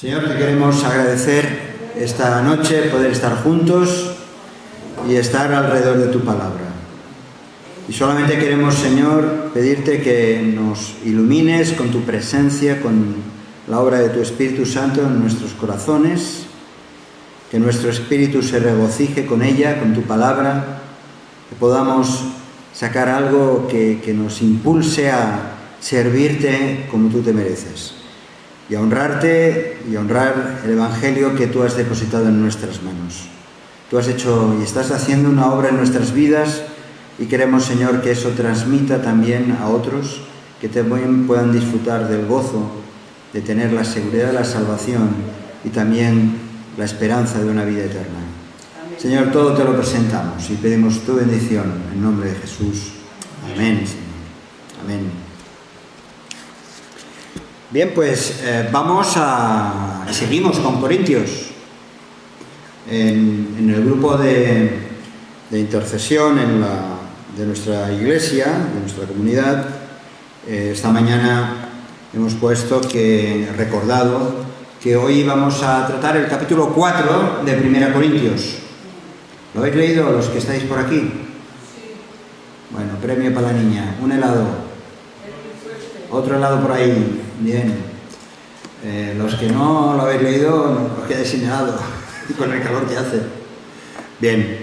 Señor, te queremos agradecer esta noche poder estar juntos y estar alrededor de tu palabra. Y solamente queremos, Señor, pedirte que nos ilumines con tu presencia, con la obra de tu Espíritu Santo en nuestros corazones, que nuestro espíritu se regocije con ella, con tu palabra, que podamos sacar algo que nos impulse a servirte como tú te mereces y a honrarte y honrar el Evangelio que tú has depositado en nuestras manos. Tú has hecho y estás haciendo una obra en nuestras vidas y queremos, Señor, que eso transmita también a otros, que también puedan disfrutar del gozo de tener la seguridad de la salvación y también la esperanza de una vida eterna. Amén. Señor, todo te lo presentamos y pedimos tu bendición en nombre de Jesús. Amén, Señor. Amén. Bien, pues seguimos con Corintios. En el grupo de intercesión de nuestra iglesia, de nuestra comunidad, esta mañana hemos recordado que hoy vamos a tratar el capítulo 4 de 1 Corintios. ¿Lo habéis leído los que estáis por aquí? Sí. Bueno, premio para la niña. Un helado. Otro helado por ahí. Bien. Los que no lo habéis leído, no os quedéis sin helado con el calor que hace. Bien.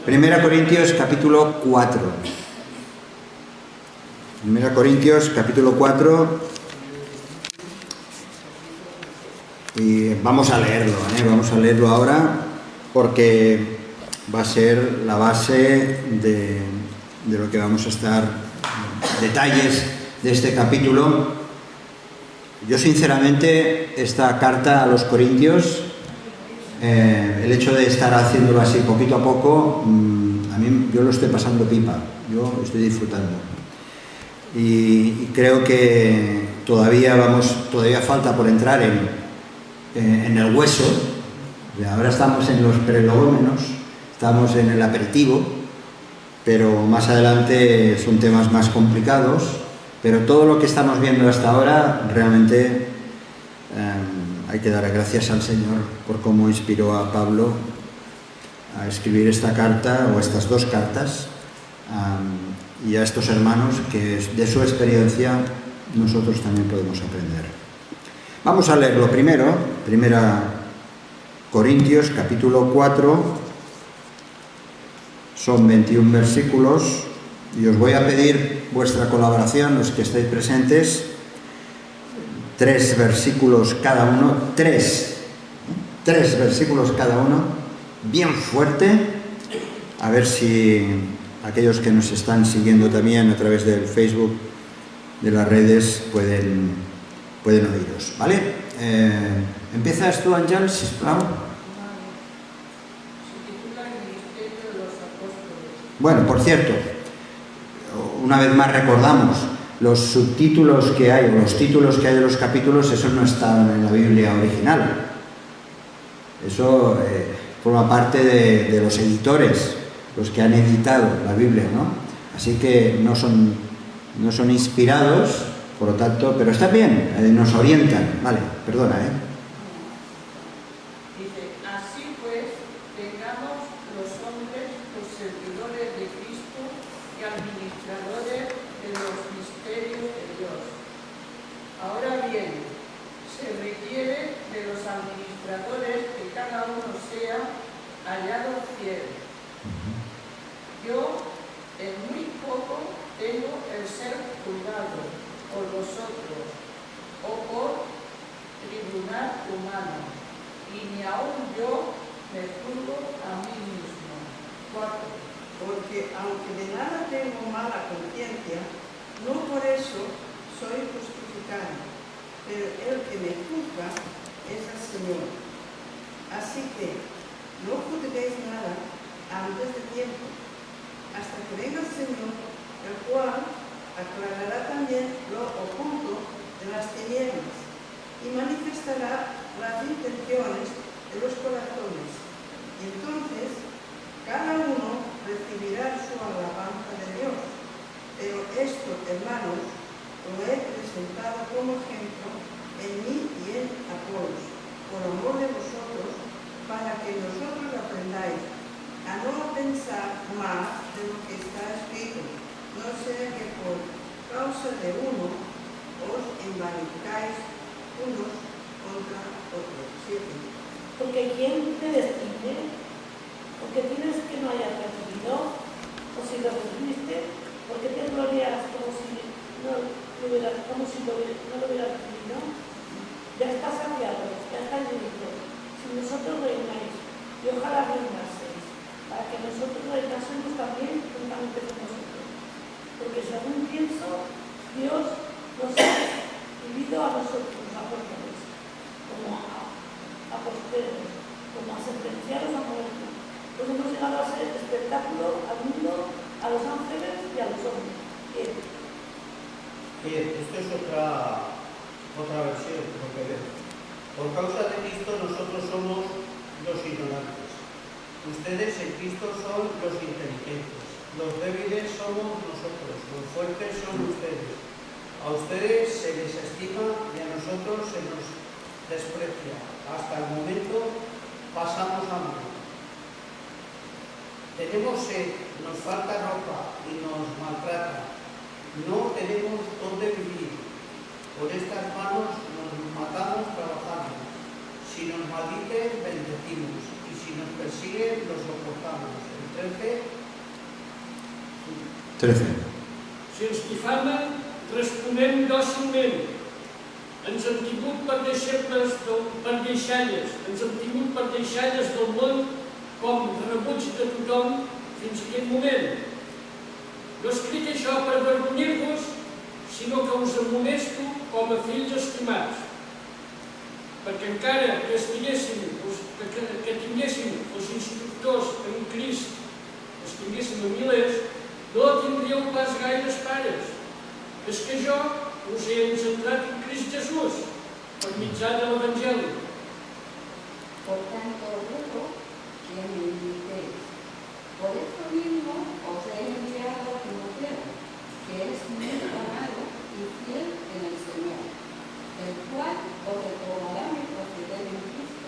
1 Corintios capítulo 4. 1 Corintios capítulo 4. Y vamos a leerlo ahora porque va a ser la base de lo que vamos a estar, detalles de este capítulo. Yo sinceramente esta carta a los Corintios, el hecho de estar haciéndolo así poquito a poco, a mí yo lo estoy pasando pipa, yo estoy disfrutando. Y creo que todavía falta por entrar en el hueso. Ahora estamos en los prelogómenos, estamos en el aperitivo, pero más adelante son temas más complicados. Pero todo lo que estamos viendo hasta ahora, realmente hay que dar gracias al Señor por cómo inspiró a Pablo a escribir esta carta, o estas dos cartas, y a estos hermanos que de su experiencia nosotros también podemos aprender. Vamos a leerlo primero, 1 Corintios capítulo 4, son 21 versículos, y os voy a pedir vuestra colaboración, los que estáis presentes, 3 versículos cada uno, 3 versículos cada uno, bien fuerte, a ver si aquellos que nos están siguiendo también a través del Facebook, de las redes, pueden oíros, ¿vale? ¿Empiezas tú, Ángel, si plau? Bueno, por cierto, una vez más recordamos, los subtítulos que hay, o los títulos que hay de los capítulos, esos no están en la Biblia original. Eso forma parte de los editores, los que han editado la Biblia, ¿no? Así que no son inspirados, por lo tanto, pero está bien, nos orientan. Vale, perdona, Dice, así pues, tengamos los hombres por servidores de Cristo y administradores de los misterios de Dios. Ahora bien, se requiere de los administradores que cada uno sea hallado fiel. Yo, en muy poco, tengo el ser juzgado por vosotros o por tribunal humano, y ni aun yo me juzgo a mí mismo. 4. Porque aunque de nada tengo mala conciencia, no por eso soy justificado, pero el que me juzga es el Señor. Así que no juzguéis nada antes de tiempo, hasta que venga el Señor, el cual aclarará también lo oculto de las tinieblas y manifestará las intenciones de los corazones. Y entonces cada uno recibirá su alabanza de Dios. Pero esto, hermanos, lo he presentado como ejemplo en mí y en Apolos, por amor de vosotros, para que nosotros aprendáis a no pensar más de lo que está escrito, no sea que por causa de uno os envanezcáis unos contra otros. 7. Porque ¿quién te distingue? Porque tienes que no hayas recibido, o si lo recibiste, porque te glorias como si no lo hubieras recibido. Ya está saciado, ya está listo. Si nosotros reináis, y ojalá reinaseis, para que nosotros reinásemos también juntamente con vosotros. Porque según pienso, Dios nos ha vivido a nosotros, los apóstoles, como a posteros, como a sentenciados a muerte. Pues hemos llegado a ser espectáculo al mundo, a los ángeles y a los hombres. Bien. Esto es otra versión, lo que veo. Por causa de Cristo nosotros somos los ignorantes. Ustedes en Cristo son los inteligentes. Los débiles somos nosotros, los fuertes son ustedes. A ustedes se les estima y a nosotros se nos desprecia. Hasta el momento pasamos hambre. Tenemos sed, nos falta ropa y nos maltrata. No tenemos dónde vivir. Por estas manos nos matamos trabajando. Si nos maldicen, bendecimos. Y si nos persiguen, los soportamos. El 13. Si ens difamen, responem dòcilment. Ens hem tingut per deixalles, del món com rebuig de tothom fins a aquest moment. No escric això per avergonyir-vos, sinó que us amonesto com a fills estimats. Perquè encara que tinguéssim els instructors en Crist, els tinguéssim a milers, no tindríeu pas gaires pares. És que jo us he engendrat en Crist Jesús, per mitjà de l'Evangeli. Por tanto, ruego que me imitéis. Por eso mismo os he enviado a Timoteo, que es muy amado y fiel en el Señor, el cual os recordará mi proceder en Cristo,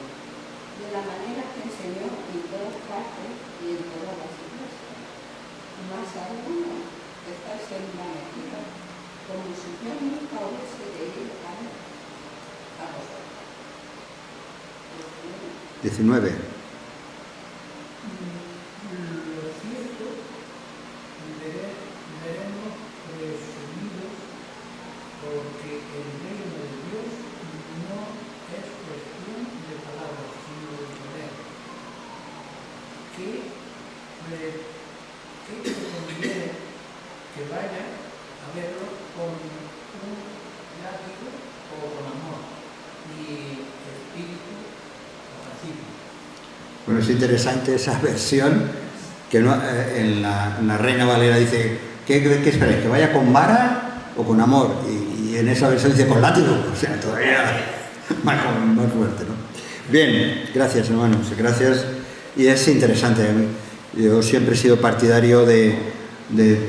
de la manera que enseñó en todas partes y en todas las iglesias. Mas algunos estáis envanecidos, como si yo nunca hubiese querido a vosotros. 19. Lo cierto, veremos resumidos, porque el reino de Dios no es cuestión de palabras, sino de poder. ¿Qué te conviene que vaya a verlo con un látigo o con amor y espíritu pacífico? Bueno, es interesante esa versión que no, en la Reina Valera dice, ¿qué esperáis? ¿Que vaya con vara o con amor? Y en esa versión dice con látigo, o sea, todavía más fuerte, ¿no? Bien, gracias hermanos, gracias. Y es interesante, yo siempre he sido partidario de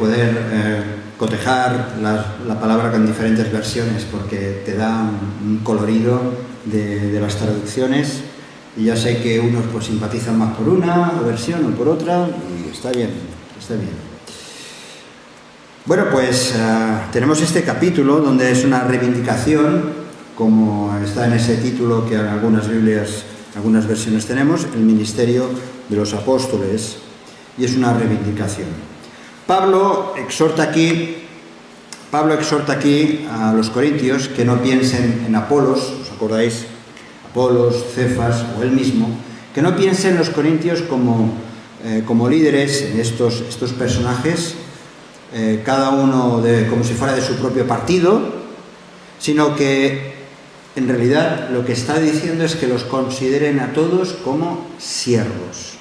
poder cotejar la palabra con diferentes versiones, porque te da un colorido de las traducciones. Y ya sé que unos pues simpatizan más por una versión o por otra, y está bien, está bien. Bueno, pues tenemos este capítulo donde es una reivindicación, como está en ese título que en algunas Biblias, algunas versiones tenemos, el ministerio de los apóstoles, y es una reivindicación. Pablo exhorta aquí a los corintios que no piensen en Apolos, ¿os acordáis? Apolos, Cefas o él mismo, que no piensen los corintios como líderes, estos personajes, cada uno como si fuera de su propio partido, sino que en realidad lo que está diciendo es que los consideren a todos como siervos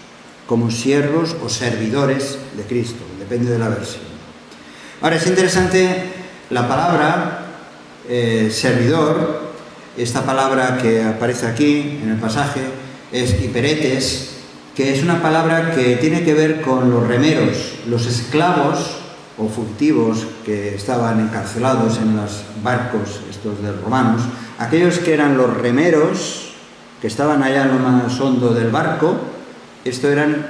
o servidores de Cristo, depende de la versión. Ahora es interesante la palabra servidor. Esta palabra que aparece aquí en el pasaje es hiperetes, que es una palabra que tiene que ver con los remeros, los esclavos o fugtivos que estaban encarcelados en los barcos estos de romanos, Aquellos que eran los remeros, que estaban allá en lo más hondo del barco, esto eran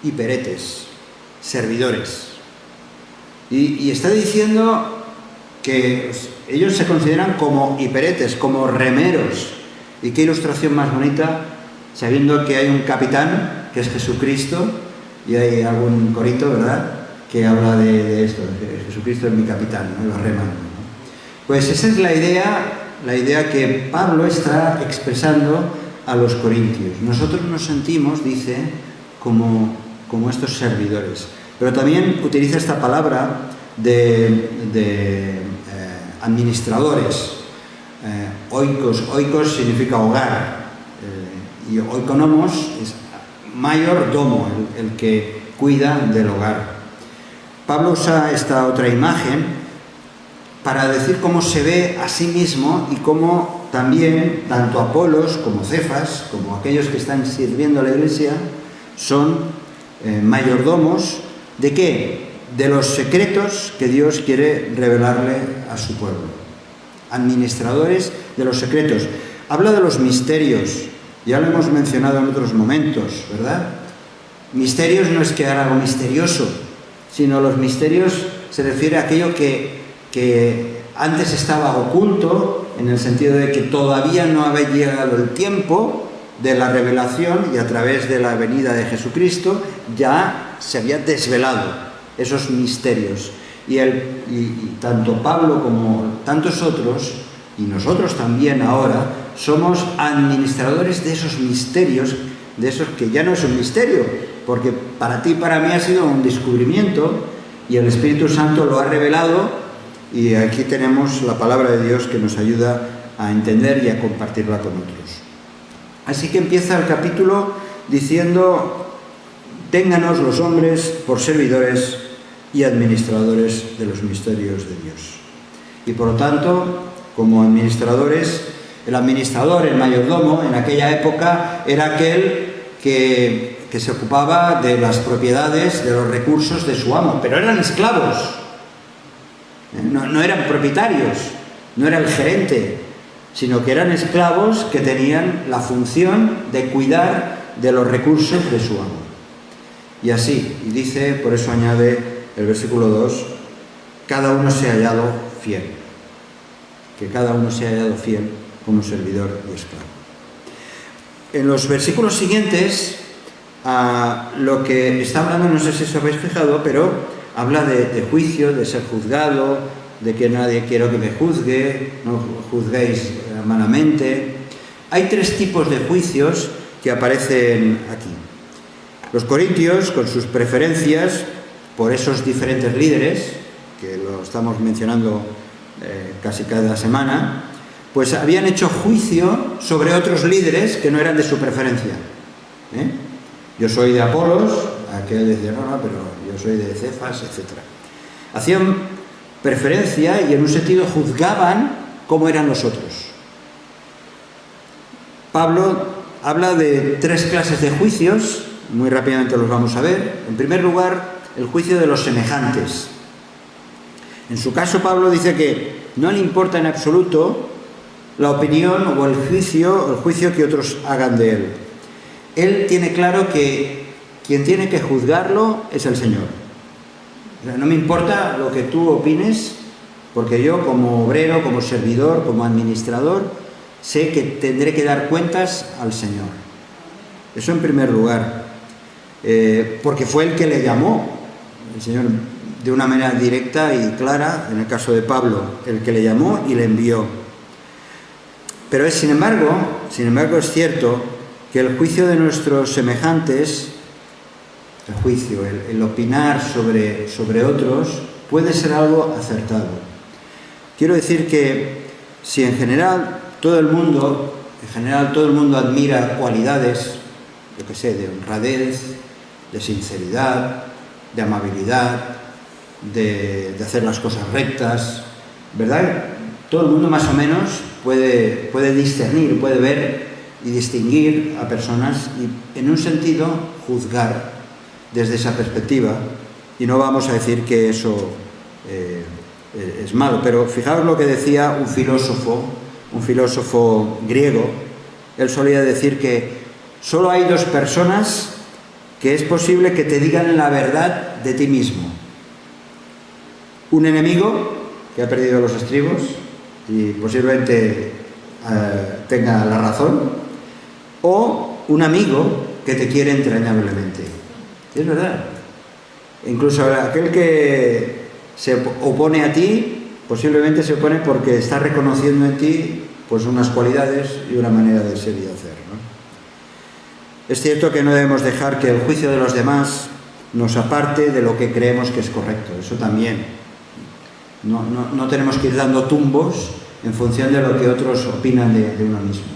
hiperetes, servidores. Y está diciendo que ellos se consideran como hiperetes, como remeros. Y qué ilustración más bonita, sabiendo que hay un capitán, que es Jesucristo, y hay algún corito, ¿verdad?, que habla de esto, de Jesucristo es mi capitán, ¿no?, y va remando, ¿no? Pues esa es la idea que Pablo está expresando a los corintios. Nosotros nos sentimos, dice, como estos servidores. Pero también utiliza esta palabra de administradores. Oikos significa hogar, y oikonomos es mayordomo, el que cuida del hogar. Pablo usa esta otra imagen para decir cómo se ve a sí mismo y cómo también tanto Apolos como Cefas, como aquellos que están sirviendo a la iglesia, son mayordomos ¿de qué? De los secretos que Dios quiere revelarle a su pueblo. Administradores de los secretos. Habla de los misterios, ya lo hemos mencionado en otros momentos, ¿verdad? Misterios no es que haga algo misterioso, sino los misterios se refiere a aquello que antes estaba oculto, en el sentido de que todavía no había llegado el tiempo de la revelación, y a través de la venida de Jesucristo ya se había desvelado esos misterios. Y tanto Pablo como tantos otros, y nosotros también ahora, somos administradores de esos misterios, de esos que ya no es un misterio, porque para ti y para mí ha sido un descubrimiento, y el Espíritu Santo lo ha revelado, y aquí tenemos la palabra de Dios que nos ayuda a entender y a compartirla con otros. Así que empieza el capítulo diciendo: ténganos los hombres por servidores y administradores de los misterios de Dios. Y por lo tanto, como administradores, el administrador, el mayordomo, en aquella época era aquel que se ocupaba de las propiedades, de los recursos de su amo, pero eran esclavos, no eran propietarios, no era el gerente, sino que eran esclavos que tenían la función de cuidar de los recursos de su amo. Y así, y dice, por eso añade el versículo 2, cada uno se ha hallado fiel, que cada uno se ha hallado fiel como servidor y esclavo. En los versículos siguientes, lo que está hablando, no sé si os habéis fijado, pero habla de juicio, de ser juzgado, de que nadie quiero que me juzgue, no juzguéis malamente. Hay tres tipos de juicios que aparecen aquí. Los corintios, con sus preferencias por esos diferentes líderes, que lo estamos mencionando casi cada semana, pues habían hecho juicio sobre otros líderes que no eran de su preferencia. Yo soy de Apolos, aquel decía, no, pero yo soy de Cefas, etc. Hacían preferencia y en un sentido juzgaban cómo eran los otros. Pablo habla de tres clases de juicios, muy rápidamente los vamos a ver. En primer lugar, el juicio de los semejantes. En su caso, Pablo dice que no le importa en absoluto la opinión o el juicio que otros hagan de él. Él tiene claro que quien tiene que juzgarlo es el Señor. O sea, no me importa lo que tú opines, porque yo como obrero, como servidor, como administrador, sé que tendré que dar cuentas al Señor. Eso en primer lugar. Porque fue el que le llamó, el Señor, de una manera directa y clara, en el caso de Pablo, el que le llamó y le envió. Pero sin embargo es cierto que el juicio de nuestros semejantes, el opinar sobre otros, puede ser algo acertado. Quiero decir que si en general todo el mundo admira cualidades, yo qué sé, de honradez, de sinceridad, de amabilidad, de hacer las cosas rectas, ¿verdad? Todo el mundo más o menos puede discernir, puede ver y distinguir a personas y en un sentido juzgar desde esa perspectiva, y no vamos a decir que eso es malo, pero fijaos lo que decía un filósofo un filósofo griego, él solía decir que solo hay dos personas que es posible que te digan la verdad de ti mismo. Un enemigo que ha perdido los estribos y posiblemente tenga la razón, o un amigo que te quiere entrañablemente. Es verdad. Incluso aquel que se opone a ti, posiblemente se opone porque está reconociendo en ti pues unas cualidades y una manera de ser y de hacer, ¿no? Es cierto que no debemos dejar que el juicio de los demás nos aparte de lo que creemos que es correcto. Eso también. No tenemos que ir dando tumbos en función de lo que otros opinan de uno mismo.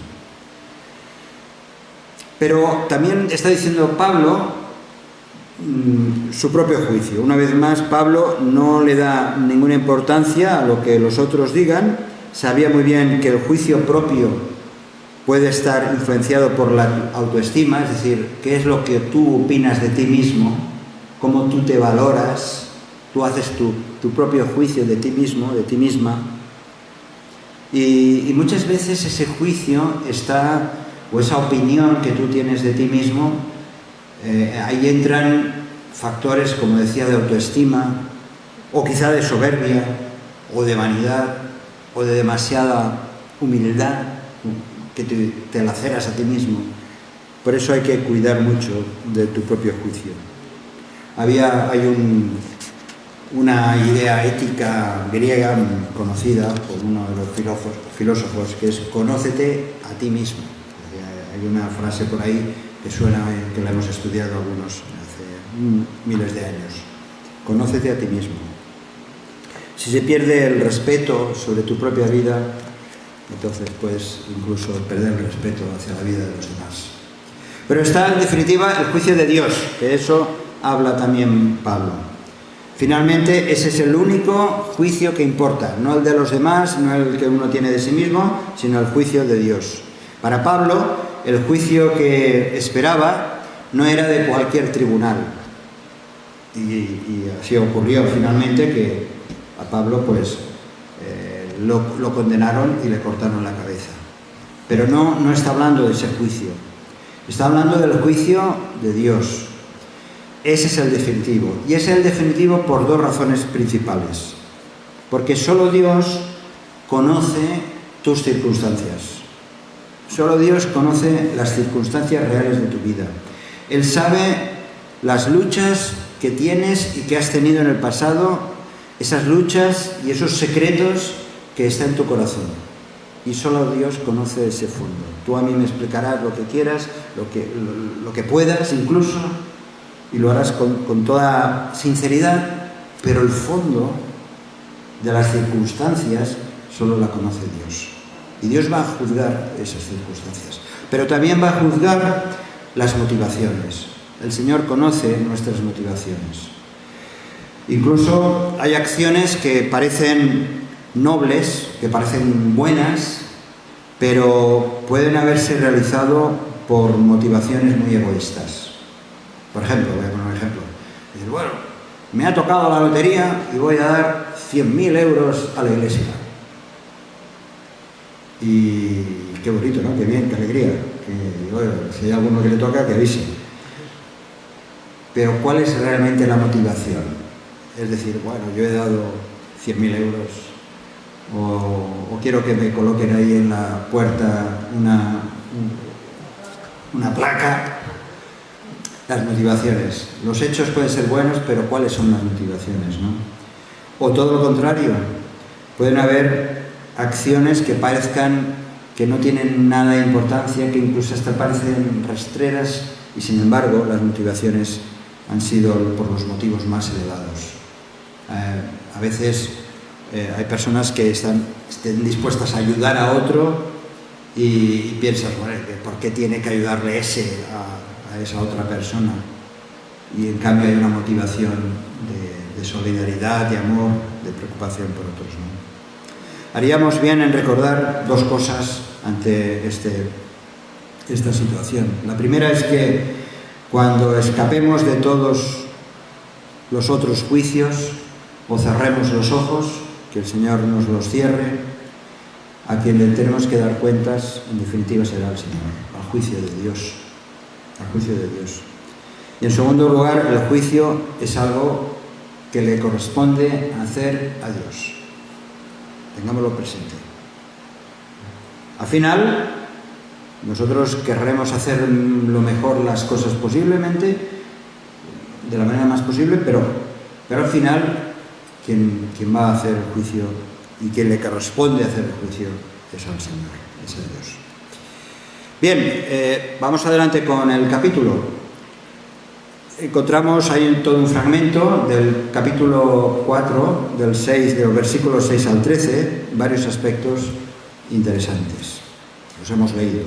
Pero también está diciendo Pablo su propio juicio. Una vez más, Pablo no le da ninguna importancia a lo que los otros digan. Sabía muy bien que el juicio propio puede estar influenciado por la autoestima, es decir, qué es lo que tú opinas de ti mismo, cómo tú te valoras, tú haces tu propio juicio de ti mismo, de ti misma. Y muchas veces ese juicio está, o esa opinión que tú tienes de ti mismo, ahí entran factores, como decía, de autoestima, o quizá de soberbia, o de vanidad, o de demasiada humildad, que te laceras a ti mismo. Por eso hay que cuidar mucho de tu propio juicio. Hay una idea ética griega conocida por uno de los filósofos, que es conócete a ti mismo. Hay una frase por ahí que suena, que la hemos estudiado algunos hace miles de años. Conócete a ti mismo. Si se pierde el respeto sobre tu propia vida, entonces puedes incluso perder el respeto hacia la vida de los demás. Pero está en definitiva el juicio de Dios, que eso habla también Pablo. Finalmente, ese es el único juicio que importa, no el de los demás, no el que uno tiene de sí mismo, sino el juicio de Dios. Para Pablo, el juicio que esperaba no era de cualquier tribunal. Y así ocurrió finalmente, que a Pablo pues lo condenaron y le cortaron la cabeza. Pero no está hablando de ese juicio, está hablando del juicio de Dios. Ese es el definitivo, y es el definitivo por dos razones principales. Porque solo Dios conoce tus circunstancias, solo Dios conoce las circunstancias reales de tu vida. Él sabe las luchas que tienes y que has tenido en el pasado, esas luchas y esos secretos que están en tu corazón. Y solo Dios conoce ese fondo. Tú a mí me explicarás lo que quieras, lo que puedas incluso, y lo harás con toda sinceridad, pero el fondo de las circunstancias solo la conoce Dios. Y Dios va a juzgar esas circunstancias, pero también va a juzgar las motivaciones. El Señor conoce nuestras motivaciones. Incluso hay acciones que parecen nobles, que parecen buenas, pero pueden haberse realizado por motivaciones muy egoístas. Por ejemplo, voy a poner un ejemplo. Dices, bueno, me ha tocado la lotería y voy a dar 100.000 euros a la iglesia. Y qué bonito, ¿no? Qué bien, qué alegría. Bueno, si hay alguno que le toca, que avise. Pero ¿cuál es realmente la motivación? Es decir, bueno, yo he dado 100.000 euros o quiero que me coloquen ahí en la puerta una placa. Las motivaciones. Los hechos pueden ser buenos, pero ¿cuáles son las motivaciones, no? O todo lo contrario. Pueden haber acciones que parezcan que no tienen nada de importancia, que incluso hasta parecen rastreras, y sin embargo las motivaciones han sido por los motivos más elevados. A veces hay personas que estén dispuestas a ayudar a otro y piensas, bueno, ¿por qué tiene que ayudarle ese a esa otra persona? Y en cambio hay una motivación de solidaridad, de amor, de preocupación por otros, ¿no? Haríamos bien en recordar dos cosas ante esta situación. La primera es que cuando escapemos de todos los otros juicios o cerremos los ojos, que el Señor nos los cierre, a quien le tenemos que dar cuentas, en definitiva, será el Señor, al juicio de Dios. Al juicio de Dios. Y en segundo lugar, el juicio es algo que le corresponde hacer a Dios. Tengámoslo presente. Al final, nosotros querremos hacer lo mejor las cosas posiblemente, de la manera más posible, pero al final, quien va a hacer el juicio y quien le corresponde hacer el juicio es al Señor, es a Dios. Bien, vamos adelante con el capítulo. Encontramos ahí todo un fragmento del capítulo 4, del versículo 6 al 13, varios aspectos interesantes. Los hemos leído.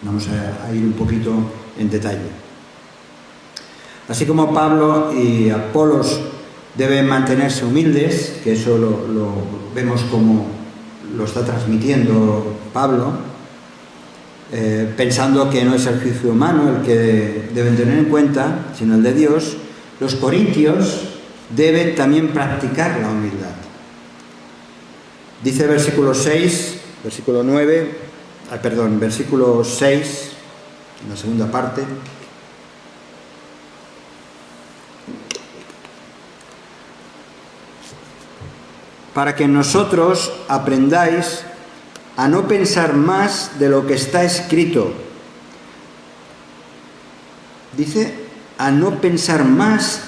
Vamos a ir un poquito en detalle. Así como Pablo y Apolos deben mantenerse humildes, que eso lo vemos como lo está transmitiendo Pablo, pensando que no es el juicio humano el que deben tener en cuenta, sino el de Dios, los corintios deben también practicar la humildad. Dice versículo 6, versículo 6, en la segunda parte. Para que nosotros aprendáis a no pensar más de lo que está escrito. Dice, a no pensar más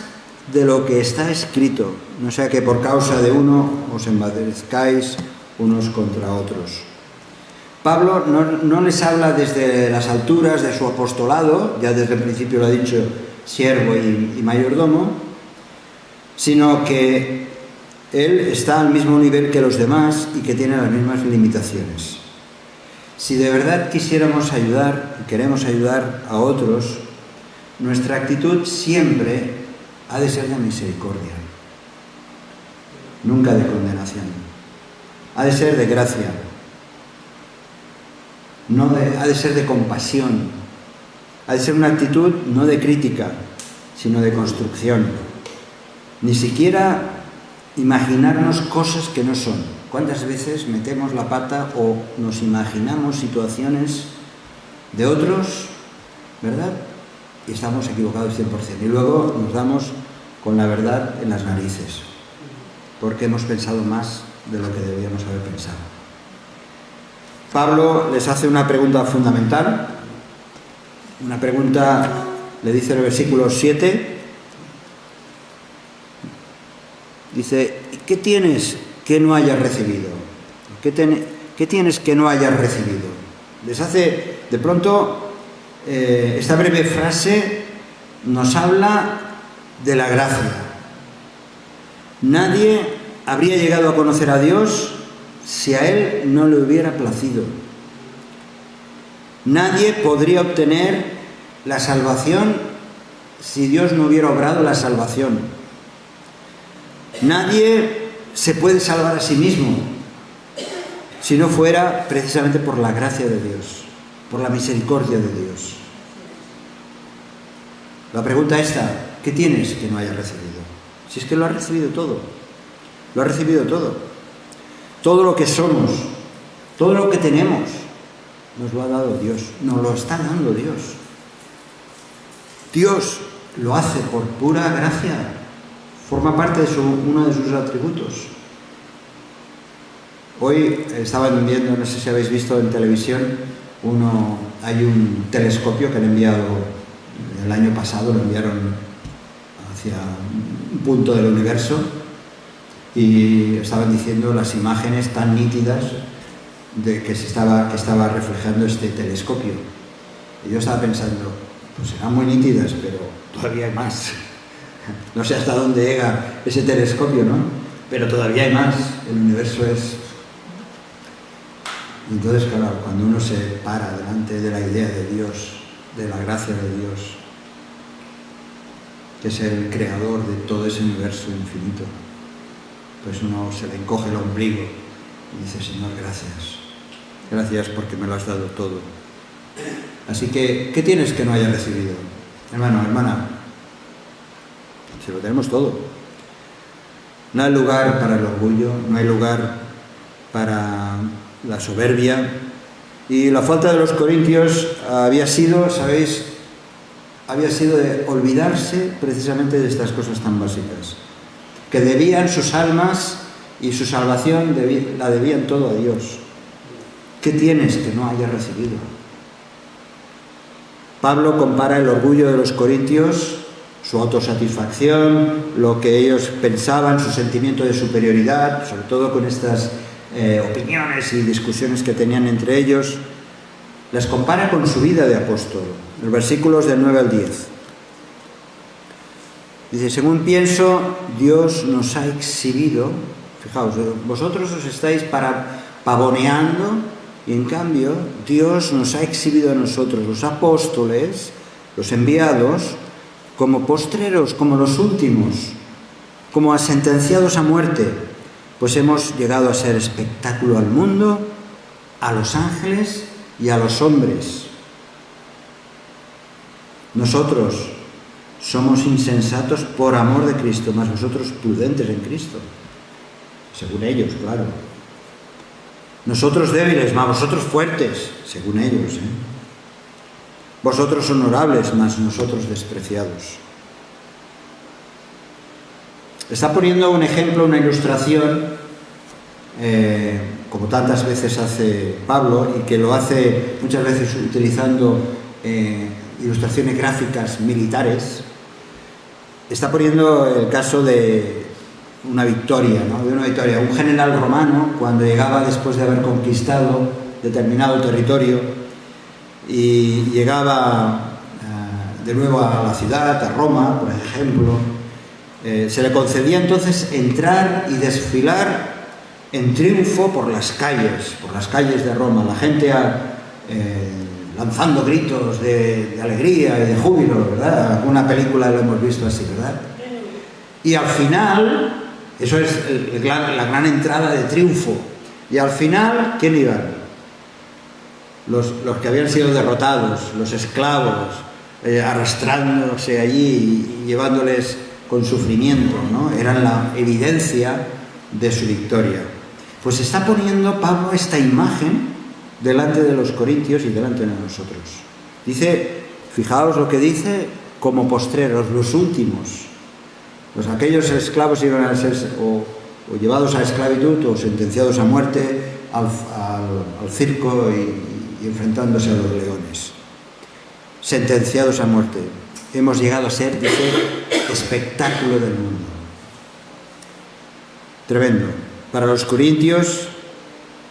de lo que está escrito. No sea que por causa de uno os envaidezcáis unos contra otros. Pablo no les habla desde las alturas de su apostolado, ya desde el principio lo ha dicho, siervo y mayordomo, sino que él está al mismo nivel que los demás y que tiene las mismas limitaciones. Si de verdad quisiéramos ayudar y queremos ayudar a otros, nuestra actitud siempre ha de ser de misericordia, nunca de condenación. Ha de ser de gracia, ha de ser de compasión, ha de ser una actitud no de crítica, sino de construcción. Ni siquiera imaginarnos cosas que no son. ¿Cuántas veces metemos la pata o nos imaginamos situaciones de otros, verdad? Y estamos equivocados 100%. Y luego nos damos con la verdad en las narices, porque hemos pensado más de lo que debíamos haber pensado. Pablo les hace una pregunta fundamental. Una pregunta, le dice en el versículo 7, dice, ¿qué tienes que no hayas recibido? ¿Qué tienes que no hayas recibido? Les hace, de pronto, esta breve frase nos habla de la gracia. Nadie habría llegado a conocer a Dios si a Él no le hubiera placido. Nadie podría obtener la salvación si Dios no hubiera obrado la salvación. Nadie se puede salvar a sí mismo si no fuera precisamente por la gracia de Dios, por la misericordia de Dios. La pregunta esta, ¿qué tienes que no hayas recibido? Si es que lo has recibido todo, lo has recibido todo. Todo lo que somos, todo lo que tenemos, nos lo ha dado Dios, nos lo está dando Dios. Dios lo hace por pura gracia. Forma parte de uno de sus atributos. Hoy estaban viendo, no sé si habéis visto en televisión, hay un telescopio que han enviado el año pasado, lo enviaron hacia un punto del universo y estaban diciendo las imágenes tan nítidas que estaba reflejando este telescopio. Y yo estaba pensando, pues serán muy nítidas, pero todavía hay más. No sé hasta dónde llega ese telescopio, ¿no? Pero todavía hay más. El universo es... Entonces, claro, cuando uno se para delante de la idea de Dios, de la gracia de Dios, que es el creador de todo ese universo infinito, pues uno se le encoge el ombligo y dice, Señor, gracias. Gracias porque me lo has dado todo. Así que, ¿qué tienes que no hayas recibido? Hermano, hermana, si lo tenemos todo. No hay lugar para el orgullo, no hay lugar para la soberbia. Y la falta de los corintios había sido, ¿sabéis? Había sido de olvidarse precisamente de estas cosas tan básicas, que debían sus almas y su salvación, la debían todo a Dios. ¿Qué tienes que no hayas recibido? Pablo compara el orgullo de los corintios, su autosatisfacción, lo que ellos pensaban, su sentimiento de superioridad, sobre todo con estas opiniones y discusiones que tenían entre ellos, las compara con su vida de apóstol. Los versículos del 9 al 10. Dice, según pienso, Dios nos ha exhibido, fijaos, vosotros os estáis pavoneando, y en cambio Dios nos ha exhibido a nosotros, los apóstoles, los enviados, como postreros, como los últimos, como sentenciados a muerte, pues hemos llegado a ser espectáculo al mundo, a los ángeles y a los hombres. Nosotros somos insensatos por amor de Cristo, mas vosotros prudentes en Cristo, según ellos, claro. Nosotros débiles, mas vosotros fuertes, según ellos. Vosotros honorables, mas nosotros despreciados. Está poniendo un ejemplo, una ilustración, como tantas veces hace Pablo, y que lo hace muchas veces utilizando ilustraciones gráficas militares. Está poniendo el caso de una victoria, ¿no? De una victoria. Un general romano, cuando llegaba después de haber conquistado determinado territorio y llegaba de nuevo a la ciudad, a Roma, por ejemplo, se le concedía entonces entrar y desfilar en triunfo por las calles de Roma, la gente lanzando gritos de alegría y de júbilo, ¿verdad? Alguna película lo hemos visto así, ¿verdad? Y al final, eso es la gran entrada de triunfo, y al final, ¿quién iban? Los que habían sido derrotados, los esclavos, arrastrándose allí y llevándoles con sufrimiento, ¿no? Eran la evidencia de su victoria. Pues está poniendo Pablo esta imagen delante de los corintios y delante de nosotros. Dice, fijaos lo que dice, como postreros, los últimos. Pues aquellos esclavos iban a ser o llevados a esclavitud o sentenciados a muerte al circo y enfrentándose a los leones. Sentenciados a muerte. Hemos llegado a ser, dice, espectáculo del mundo. Tremendo. Para los corintios,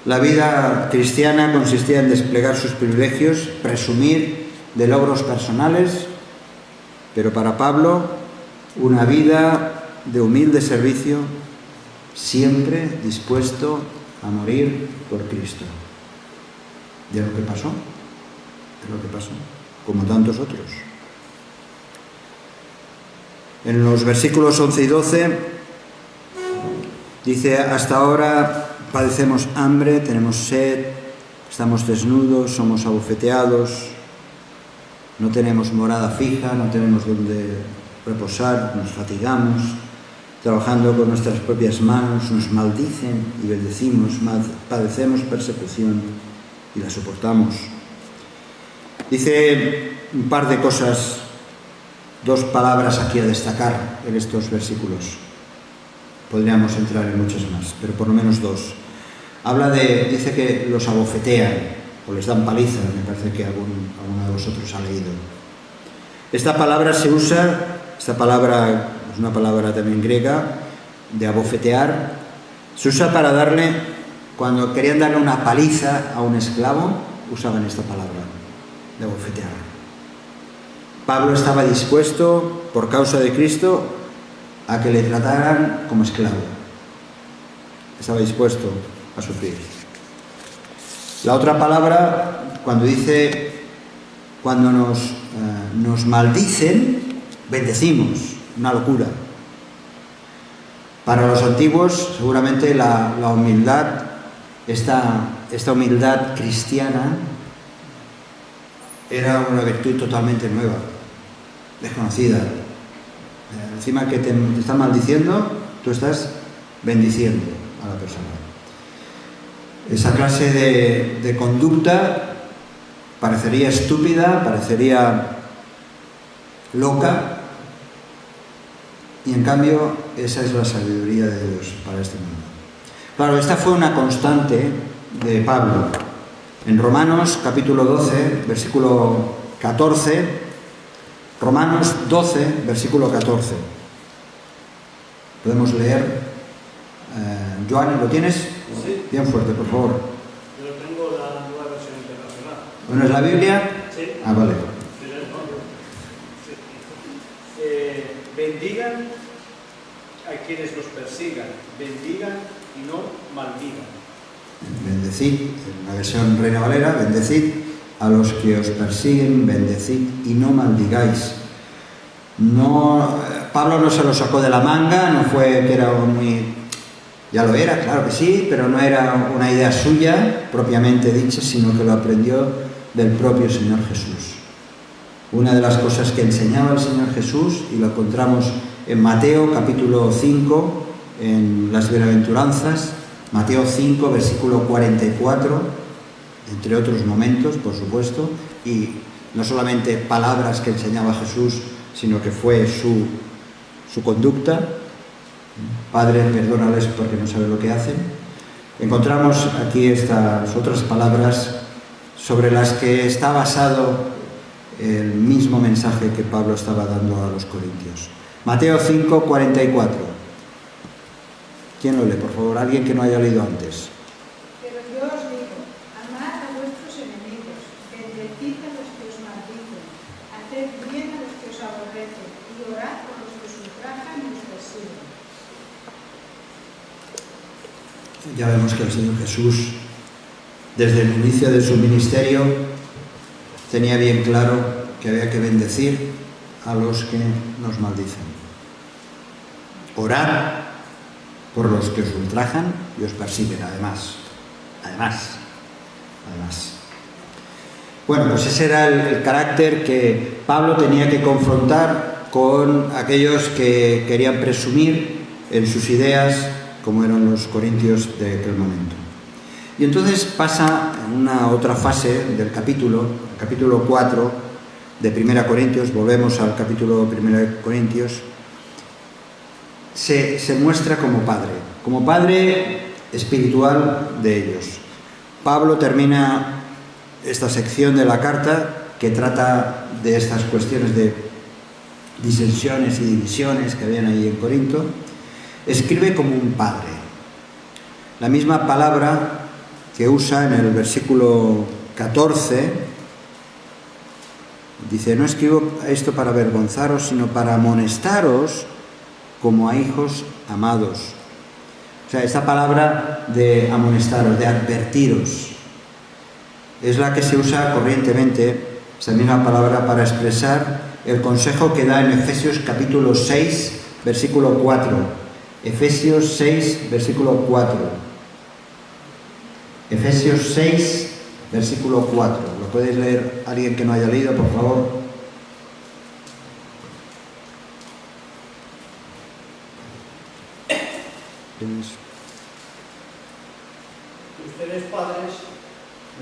la vida cristiana consistía en desplegar sus privilegios, presumir de logros personales, pero para Pablo, una vida de humilde servicio, siempre dispuesto a morir por Cristo. ¿Y es lo que pasó? Es lo que pasó, como tantos otros. En los versículos 11 y 12 dice, hasta ahora padecemos hambre, tenemos sed, estamos desnudos, somos abofeteados, no tenemos morada fija, no tenemos donde reposar, nos fatigamos, trabajando con nuestras propias manos, nos maldicen y bendecimos, padecemos persecución y la soportamos. Dice un par de cosas, dos palabras aquí a destacar en estos versículos. Podríamos entrar en muchas más, pero por lo menos dos. Dice que los abofetean o les dan paliza, me parece que alguno de vosotros ha leído. Esta palabra se usa, esta palabra es una palabra también griega, de abofetear, se usa para darle, cuando querían darle una paliza a un esclavo, usaban esta palabra, de abofetear. Pablo estaba dispuesto, por causa de Cristo, a que le trataran como esclavo. Estaba dispuesto a sufrir. La otra palabra, cuando dice, cuando nos maldicen, bendecimos, una locura. Para los antiguos, seguramente la humildad, esta humildad cristiana, era una virtud totalmente nueva, desconocida. Encima que te están maldiciendo, tú estás bendiciendo a la persona. Esa clase de conducta parecería estúpida, parecería loca, y en cambio esa es la sabiduría de Dios para este mundo. Claro, esta fue una constante de Pablo. En Romanos capítulo 12, versículo 14, Romanos 12, versículo 14. Podemos leer. Joan, ¿lo tienes? Sí. Bien fuerte, por favor. Yo tengo la nueva versión internacional. ¿No es la Biblia? Sí. Ah, vale. Bendigan a quienes los persigan, bendigan y no maldigan. Bendecid, en la versión Reina Valera, bendecid a los que os persiguen, bendecid y no maldigáis. No, Pablo no se lo sacó de la manga, no fue que era muy... Ya lo era, claro que sí, pero no era una idea suya propiamente dicha, sino que lo aprendió del propio Señor Jesús. Una de las cosas que enseñaba el Señor Jesús, y lo encontramos en Mateo capítulo 5, en las bienaventuranzas, Mateo 5, versículo 44, entre otros momentos, por supuesto, y no solamente palabras que enseñaba Jesús, sino que fue su conducta. Padre, perdónales porque no saben lo que hacen. Encontramos aquí estas otras palabras sobre las que está basado el mismo mensaje que Pablo estaba dando a los corintios. Mateo 5, 44. ¿Quién lo lee, por favor? Alguien que no haya leído antes. Pero yo os digo, amad a vuestros enemigos, bendecid a los que os maldicen, haced bien a los que os aborrecen, y orad por los que os ultrajan y os persiguen. Ya vemos que el Señor Jesús, desde el inicio de su ministerio, tenía bien claro que había que bendecir a los que nos maldicen. Orad por los que os ultrajan y os persiguen, además. Bueno, pues ese era el carácter que Pablo tenía que confrontar con aquellos que querían presumir en sus ideas, como eran los corintios de aquel momento. Y entonces pasa en una otra fase del capítulo 4 de 1 Corintios, volvemos al capítulo 1 Corintios, se muestra como padre espiritual de ellos. Pablo termina esta sección de la carta que trata de estas cuestiones de disensiones y divisiones que habían ahí en Corinto, escribe como un padre. La misma palabra que usa en el versículo 14, dice: no escribo esto para avergonzaros, sino para amonestaros como a hijos amados. O sea, esta palabra de amonestaros, de advertiros, es la que se usa corrientemente, esta misma palabra, para expresar el consejo que da en Efesios capítulo 6, versículo 4. Efesios 6, versículo 4. Efesios 6, versículo 4. ¿Lo puede leer alguien que no haya leído, por favor? Ustedes, padres,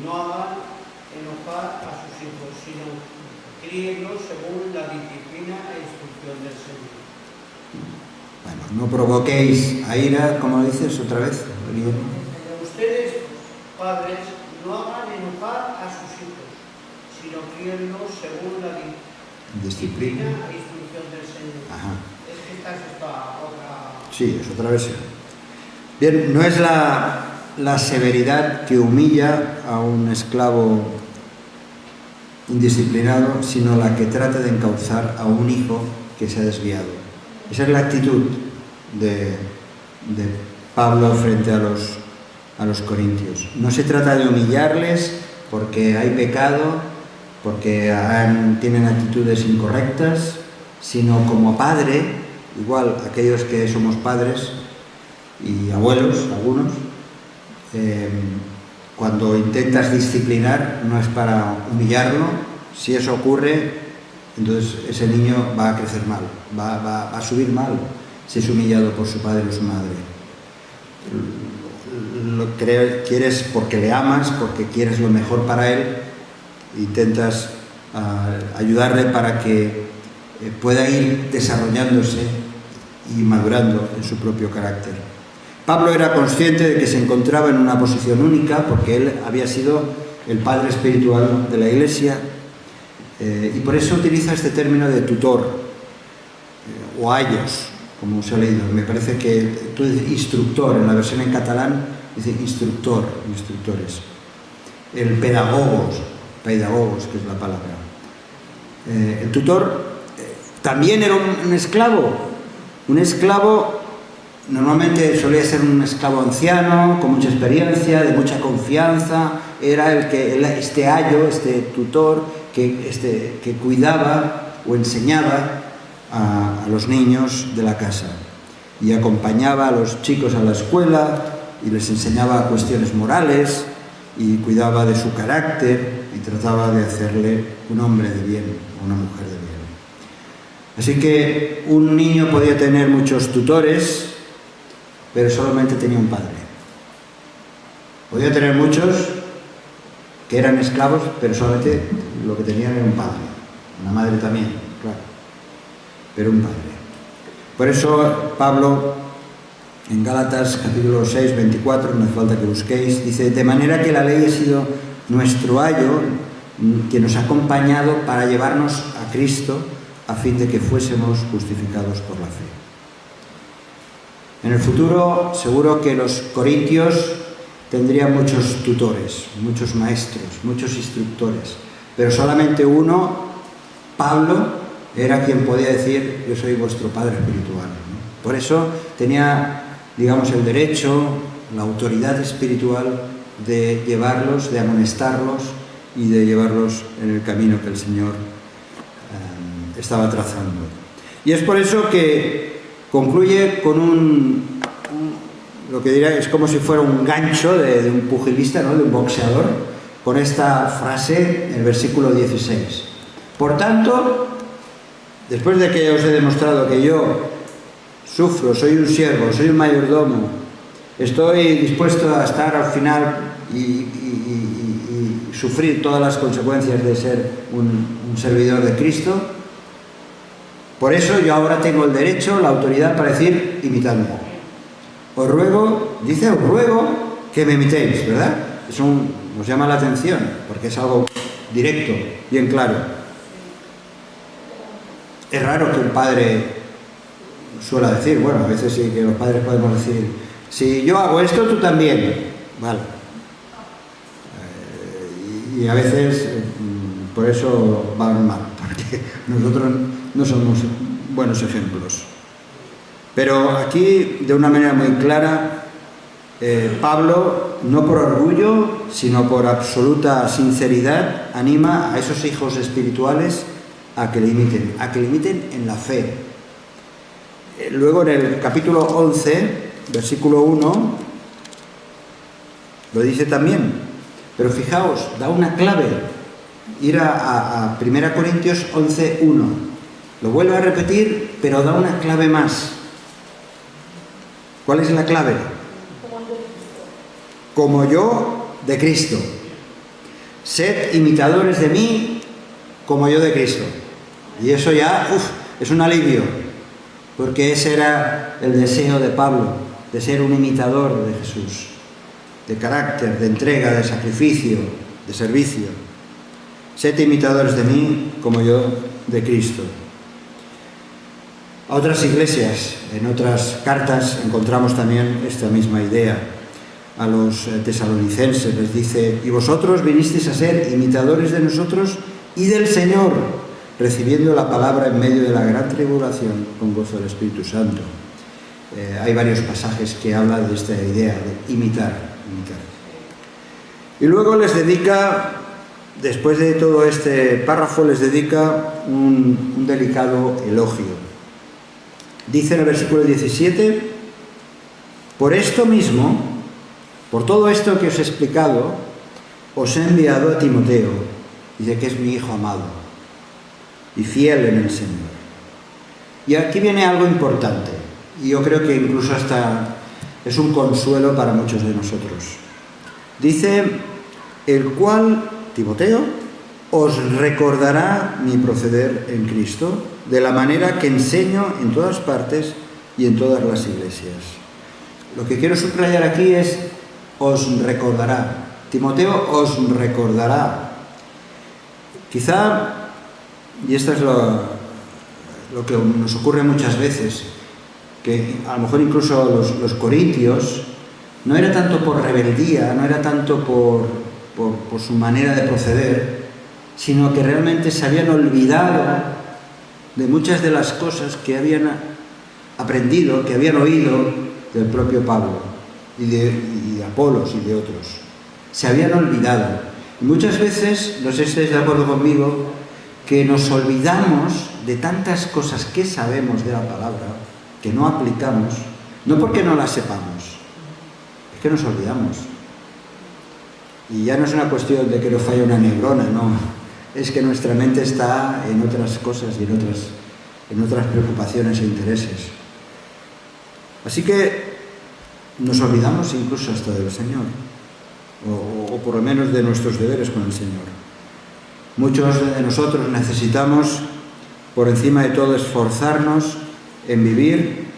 no hagan enojar a sus hijos, sino críenlos según la disciplina e instrucción del Señor. Bueno, no provoquéis a ira, como dices otra vez. Ustedes, padres, no hagan enojar a sus hijos, sino críenlos según la disciplina e instrucción del Señor. Ajá. Es que esta es otra... Sí, es otra versión. Bien, no es la severidad que humilla a un esclavo indisciplinado, sino la que trata de encauzar a un hijo que se ha desviado. Esa es la actitud de Pablo frente a los corintios. No se trata de humillarles porque hay pecado, porque tienen actitudes incorrectas, sino como padre, igual aquellos que somos padres y abuelos, algunos, cuando intentas disciplinar no es para humillarlo. Si eso ocurre, entonces ese niño va a crecer mal, va a subir mal si es humillado por su padre o su madre. quieres porque le amas, porque quieres lo mejor para él, intentas ayudarle para que pueda ir desarrollándose y madurando en su propio carácter. Pablo era consciente de que se encontraba en una posición única porque él había sido el padre espiritual de la Iglesia y por eso utiliza este término de tutor o ayos, como se ha leído. Me parece que tú dices instructor, en la versión en catalán dice instructor, instructores. El pedagogos, que es la palabra. El tutor también era un esclavo. Un esclavo normalmente solía ser un esclavo anciano, con mucha experiencia, de mucha confianza. Era este ayo, este tutor que cuidaba o enseñaba a los niños de la casa y acompañaba a los chicos a la escuela y les enseñaba cuestiones morales y cuidaba de su carácter y trataba de hacerle un hombre de bien o una mujer de bien. Así que un niño podía tener muchos tutores, pero solamente tenía un padre. Podía tener muchos que eran esclavos, pero solamente lo que tenían era un padre. Una madre también, claro, pero un padre. Por eso Pablo, en Gálatas capítulo 6, 24, no hace falta que busquéis, dice: de manera que la ley ha sido nuestro ayo que nos ha acompañado para llevarnos a Cristo a fin de que fuésemos justificados por la fe. En el futuro seguro que los corintios tendrían muchos tutores, muchos maestros, muchos instructores, pero solamente uno, Pablo, era quien podía decir: yo soy vuestro padre espiritual, ¿no? Por eso tenía, digamos, el derecho, la autoridad espiritual de llevarlos, de amonestarlos y de llevarlos en el camino que el Señor estaba trazando. Y es por eso que concluye con lo que diría es como si fuera un gancho de un pugilista, ¿no? De un boxeador, con esta frase en el versículo 16. Por tanto, después de que os he demostrado que yo sufro, soy un siervo, soy un mayordomo, estoy dispuesto a estar al final y sufrir todas las consecuencias de ser un servidor de Cristo, por eso yo ahora tengo el derecho, la autoridad para decir: imitadme. Os ruego, dice, os ruego que me imitéis, ¿verdad? Eso nos llama la atención, porque es algo directo, bien claro. Es raro que un padre suela decir, bueno, a veces sí que los padres podemos decir: si yo hago esto, tú también. Vale. Y a veces por eso van mal, porque nosotros no somos buenos ejemplos. Pero aquí, de una manera muy clara, Pablo, no por orgullo, sino por absoluta sinceridad, anima a esos hijos espirituales a que le imiten en la fe. Luego en el capítulo 11, versículo 1, lo dice también, pero fijaos, da una clave, ir a 1 Corintios 11, 1, lo vuelve a repetir, pero da una clave más. ¿Cuál es la clave? Como yo de Cristo. Sed imitadores de mí como yo de Cristo. Y eso ya, es un alivio, porque ese era el deseo de Pablo, de ser un imitador de Jesús, de carácter, de entrega, de sacrificio, de servicio. Sed imitadores de mí como yo de Cristo. A otras iglesias, en otras cartas, encontramos también esta misma idea. A los tesalonicenses les dice: y vosotros vinisteis a ser imitadores de nosotros y del Señor, recibiendo la palabra en medio de la gran tribulación con gozo del Espíritu Santo. Hay varios pasajes que hablan de esta idea de imitar. Y luego les dedica, después de todo este párrafo, les dedica un delicado elogio. Dice en el versículo 17: por esto mismo, por todo esto que os he explicado, os he enviado a Timoteo, dice que es mi hijo amado y fiel en el Señor. Y aquí viene algo importante, y yo creo que incluso hasta es un consuelo para muchos de nosotros. Dice, el cual, Timoteo, os recordará mi proceder en Cristo, de la manera que enseño en todas partes y en todas las iglesias. Lo que quiero subrayar aquí es, os recordará. Timoteo os recordará. Quizá, y esto es lo que nos ocurre muchas veces, que a lo mejor incluso los corintios, no era tanto por rebeldía, no era tanto por su manera de proceder, sino que realmente se habían olvidado de muchas de las cosas que habían aprendido, que habían oído del propio Pablo y de Apolos y de otros. Se habían olvidado. Y muchas veces, no sé si estáis de acuerdo conmigo, que nos olvidamos de tantas cosas que sabemos de la palabra, que no aplicamos, no porque no las sepamos, es que nos olvidamos. Y ya no es una cuestión de que nos falle una neurona, no. Es que nuestra mente está en otras cosas y en otras preocupaciones e intereses. Así que nos olvidamos incluso hasta del Señor, o por lo menos de nuestros deberes con el Señor. Muchos de nosotros necesitamos, por encima de todo, esforzarnos en vivir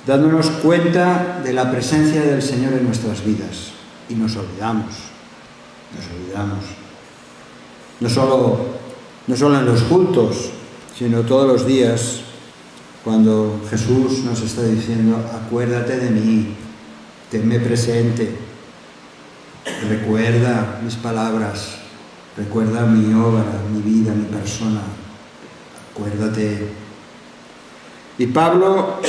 dándonos cuenta de la presencia del Señor en nuestras vidas. Y nos olvidamos. No solo en los cultos, sino todos los días, cuando Jesús nos está diciendo, acuérdate de mí, tenme presente, recuerda mis palabras, recuerda mi obra, mi vida, mi persona, acuérdate. Y Pablo,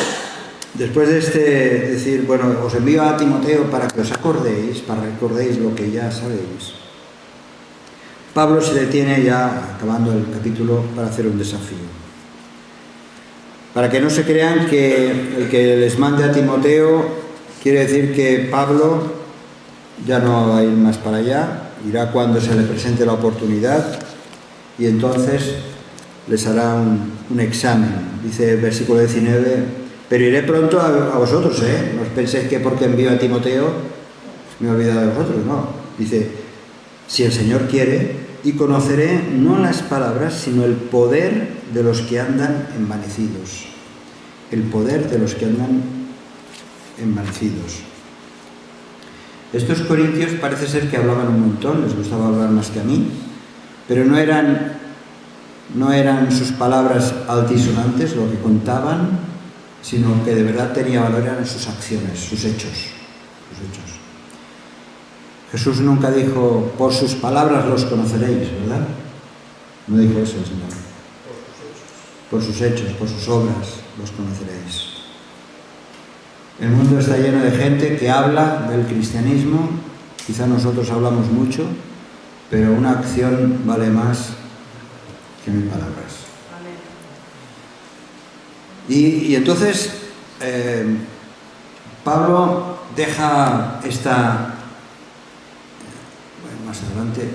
después de decir, bueno, os envío a Timoteo para que os acordéis, para que recordéis lo que ya sabéis, Pablo se detiene ya, acabando el capítulo, para hacer un desafío. Para que no se crean que el que les mande a Timoteo quiere decir que Pablo ya no va a ir más para allá, irá cuando se le presente la oportunidad y entonces les hará un examen. Dice el versículo 19, pero iré pronto a vosotros, no os penséis que porque envío a Timoteo me he olvidado de vosotros, no. Dice, si el Señor quiere, y conoceré no las palabras, sino el poder de los que andan envanecidos. El poder de los que andan envanecidos. Estos corintios parece ser que hablaban un montón, les gustaba hablar más que a mí, pero no eran sus palabras altisonantes lo que contaban, sino que de verdad tenía valor eran sus acciones, sus hechos. Jesús nunca dijo, por sus palabras los conoceréis, ¿verdad? No dijo eso el Señor. Por sus hechos, por sus obras los conoceréis. El mundo está lleno de gente que habla del cristianismo, quizá nosotros hablamos mucho, pero una acción vale más que 1000 palabras. Y entonces Pablo deja más adelante,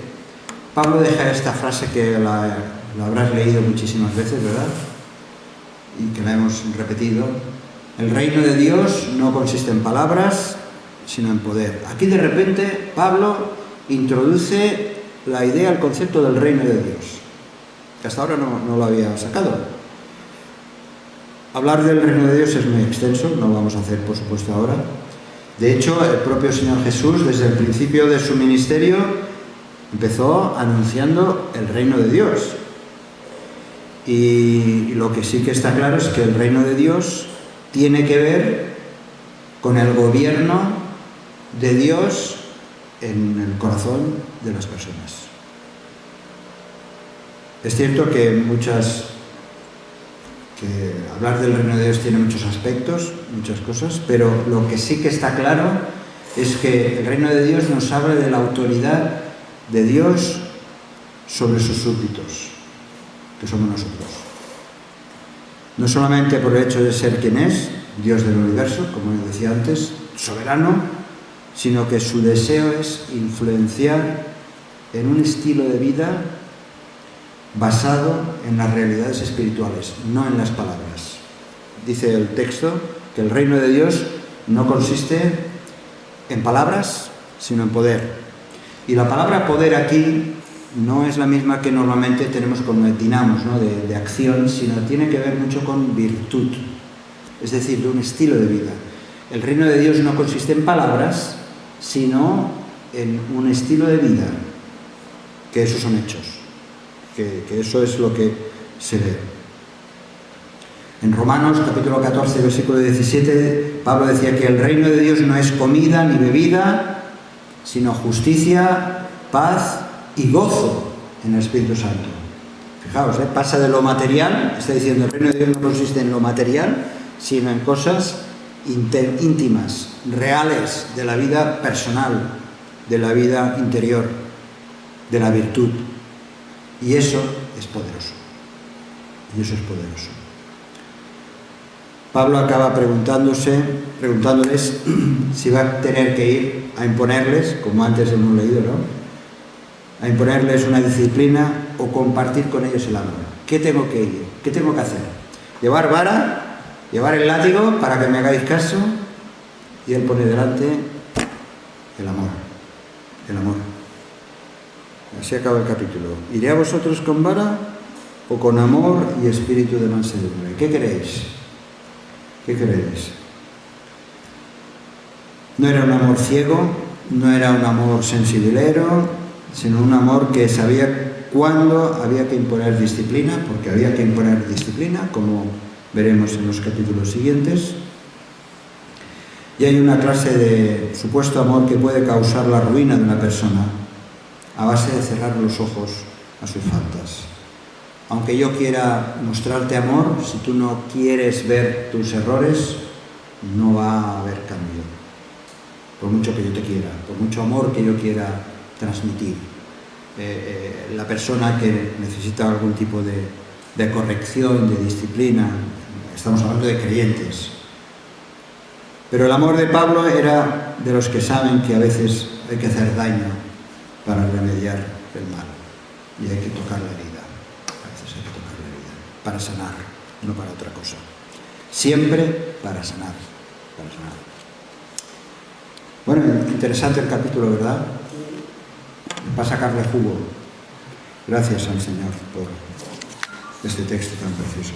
Pablo deja esta frase que la habrás leído muchísimas veces, ¿verdad? Y que la hemos repetido. El reino de Dios no consiste en palabras, sino en poder. Aquí de repente Pablo introduce la idea, el concepto del reino de Dios, que hasta ahora no lo había sacado. Hablar del reino de Dios es muy extenso, no lo vamos a hacer por supuesto ahora. De hecho, el propio Señor Jesús, desde el principio de su ministerio, empezó anunciando el reino de Dios. Y lo que sí que está claro es que el reino de Dios tiene que ver con el gobierno de Dios en el corazón de las personas. Es cierto que hablar del reino de Dios tiene muchos aspectos, muchas cosas, pero lo que sí que está claro es que el reino de Dios nos habla de la autoridad de Dios sobre sus súbditos, que somos nosotros. No solamente por el hecho de ser quien es, Dios del universo, como decía antes, soberano, sino que su deseo es influenciar en un estilo de vida basado en las realidades espirituales, no en las palabras. Dice el texto que el reino de Dios no consiste en palabras, sino en poder. Y la palabra poder aquí no es la misma que normalmente tenemos con el dinamos, ¿no? de acción, sino tiene que ver mucho con virtud, es decir, de un estilo de vida. El reino de Dios no consiste en palabras, sino en un estilo de vida, que esos son hechos, que eso es lo que se ve. En Romanos capítulo 14, versículo 17, Pablo decía que el reino de Dios no es comida ni bebida, sino justicia, paz y gozo en el Espíritu Santo. Fijaos, pasa de lo material, está diciendo el reino de Dios no consiste en lo material, sino en cosas íntimas, reales, de la vida personal, de la vida interior, de la virtud. Y eso es poderoso. Y eso es poderoso. Pablo acaba preguntándoles si va a tener que ir a imponerles, como antes hemos leído, ¿no? A imponerles una disciplina o compartir con ellos el amor. ¿Qué tengo que ir? ¿Qué tengo que hacer? ¿Llevar vara? ¿Llevar el látigo para que me hagáis caso? Y él pone delante el amor. El amor. Así acaba el capítulo. ¿Iré a vosotros con vara o con amor y espíritu de mansedumbre? ¿Qué queréis? ¿Qué queréis? No era un amor ciego, no era un amor sensibilero, sino un amor que sabía cuándo había que imponer disciplina, porque había que imponer disciplina, como veremos en los capítulos siguientes. Y hay una clase de supuesto amor que puede causar la ruina de una persona a base de cerrar los ojos a sus faltas. Aunque yo quiera mostrarte amor, si tú no quieres ver tus errores, no va a haber cambio. Por mucho que yo te quiera, por mucho amor que yo quiera transmitir. La persona que necesita algún tipo de corrección, de disciplina, estamos hablando de creyentes. Pero el amor de Pablo era de los que saben que a veces hay que hacer daño para remediar el mal. Y hay que tocar la herida. A veces hay que tocar la herida. Para sanar, no para otra cosa. Siempre para sanar. Para sanar. Bueno, interesante el capítulo, ¿verdad? Va a sacarle jugo. Gracias al Señor por este texto tan precioso.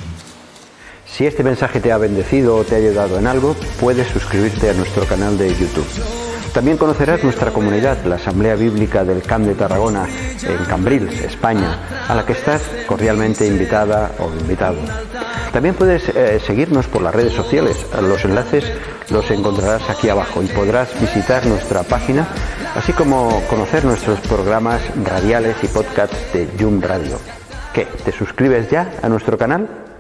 Si este mensaje te ha bendecido o te ha ayudado en algo, puedes suscribirte a nuestro canal de YouTube. También conocerás nuestra comunidad, la Asamblea Bíblica del Camp de Tarragona, en Cambrils, España, a la que estás cordialmente invitada o invitado. También puedes seguirnos por las redes sociales. Los enlaces los encontrarás aquí abajo y podrás visitar nuestra página, así como conocer nuestros programas radiales y podcasts de Yum Radio. ¿Qué? ¿Te suscribes ya a nuestro canal?